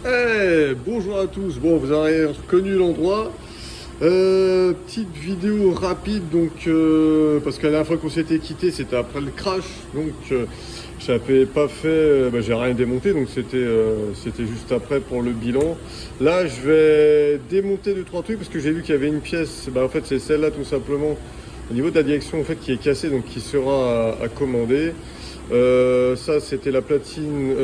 Bonjour à tous, bon vous avez reconnu l'endroit. Petite vidéo rapide donc parce que la dernière fois qu'on s'était quitté c'était après le crash, donc j'avais pas fait, j'ai rien démonté, donc c'était juste après pour le bilan. Là je vais démonter 2-3 trucs parce que j'ai vu qu'il y avait une pièce, en fait c'est celle-là tout simplement au niveau de la direction en fait qui est cassée, donc qui sera à commander. Ça c'était la platine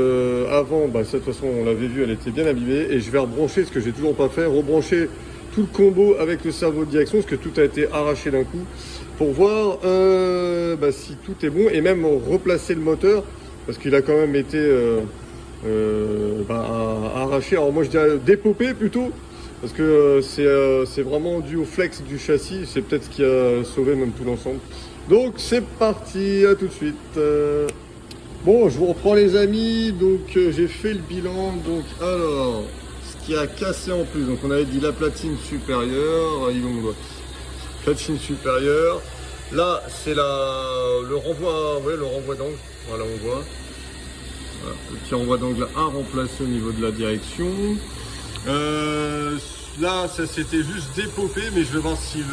avant, ça, de toute façon on l'avait vu, elle était bien abîmée, et je vais rebrancher ce que j'ai toujours pas fait, rebrancher tout le combo avec le cerveau de direction, parce que tout a été arraché d'un coup, pour voir si tout est bon, et même replacer le moteur, parce qu'il a quand même été arraché. Alors moi je dirais dépopé plutôt, parce que c'est vraiment dû au flex du châssis, c'est peut-être ce qui a sauvé même tout l'ensemble. Donc c'est parti, à tout de suite. Bon, je vous reprends les amis, donc j'ai fait le bilan, donc alors, ce qui a cassé en plus, donc on avait dit la platine supérieure, ils vont platine supérieure, là c'est le renvoi, le renvoi d'angle, voilà on voit, voilà, le petit renvoi d'angle à remplacer au niveau de la direction. Là ça s'était juste dépopé, mais je vais voir si le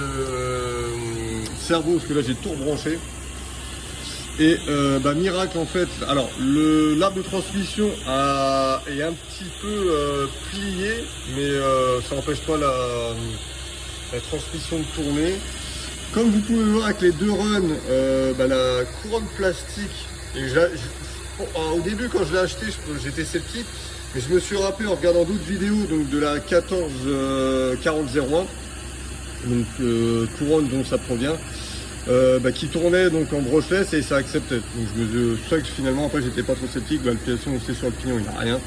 cerveau, parce que là j'ai tout rebranché. Et miracle en fait, alors l'arbre de transmission est un petit peu plié, mais ça n'empêche pas la transmission de tourner. Comme vous pouvez voir avec les deux runs, la couronne plastique, au début quand je l'ai acheté j'étais sceptique, mais je me suis rappelé en regardant d'autres vidéos donc de la 144001, donc couronne dont ça provient. Qui tournait donc en brushless et ça acceptait. Donc c'est ça que finalement après j'étais pas trop sceptique, de toute façon c'est sur le pignon, il n'y a rien.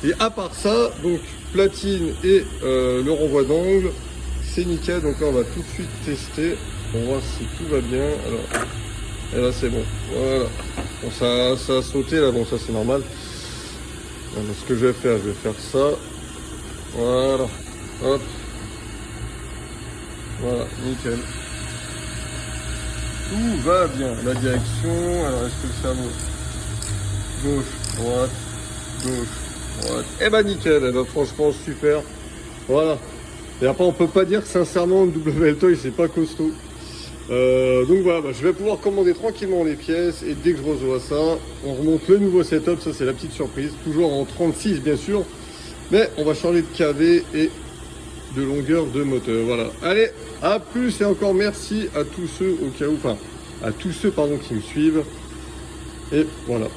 Et à part ça, donc platine et le renvoi d'angle, c'est nickel. Donc là on va tout de suite tester, on va voir si tout va bien. Alors, et là c'est bon, voilà. Bon, ça a sauté là, bon ça c'est normal. Alors, ce que je vais faire ça. Voilà, hop. Voilà, nickel. Tout va bien, la direction, alors est-ce que le cerveau, gauche, droite, nickel, franchement super, voilà. Et après on peut pas dire que sincèrement WL Toy c'est pas costaud. Donc voilà, je vais pouvoir commander tranquillement les pièces, et dès que je reçois ça, on remonte le nouveau setup, ça c'est la petite surprise, toujours en 36 bien sûr, mais on va changer de KV et de longueur de moteur. Voilà, allez, à plus, et encore merci à tous ceux qui me suivent, et voilà.